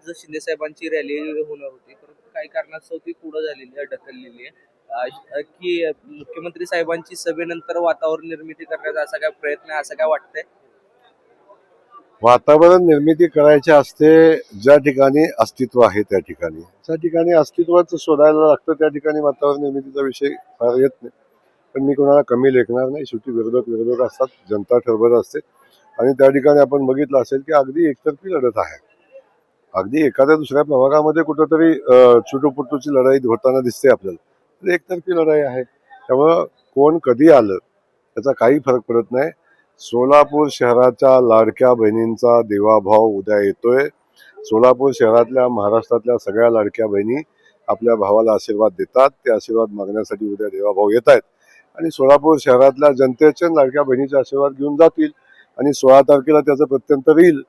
आज शिंदे साहेबांची रॅली होणार होती, परंतु काही कारणास्तव ती पुढे झालेली आहे, ढकललेली आहे. की मुख्यमंत्री साहेबांची सभेनंतर वातावरण निर्मिती करण्याचा असा काय प्रयत्न आहे, असं काय वाटतंय? वातावरण निर्मिती करायची असते ज्या ठिकाणी अस्तित्व आहे त्या ठिकाणी, ज्या ठिकाणी अस्तित्वाचं शोधायला लागतं त्या ठिकाणी वातावरण निर्मितीचा विषय फार येत नाही. पण मी कोणाला कमी लेखणार नाही. शेवटी विरोधक असतात, जनता ठरवत असते. आणि त्या ठिकाणी आपण बघितलं असेल की अगदी एकतर्फी लढत आहे. अगदी एखाद्या दुसऱ्या प्रभागामध्ये कुठंतरी चुटूपुटूची लढाई होताना दिसते आपल्याला, तर एकतर्फी लढाई आहे. त्यामुळं कोण कधी आलं त्याचा काही फरक पडत नाही. सोलापूर शहराच्या लाडक्या बहिणींचा देवाभाव उद्या येतोय. सोलापूर शहरातल्या, महाराष्ट्रातल्या सगळ्या लाडक्या बहिणी आपल्या भावाला आशीर्वाद देतात. ते आशीर्वाद मागण्यासाठी उद्या देवाभाव येत आहेत आणि सोलापूर शहरातल्या जनतेचे लाडक्या बहिणीचे आशीर्वाद घेऊन जातील आणि 16 तारखेला त्याचं प्रत्यंतर येईल.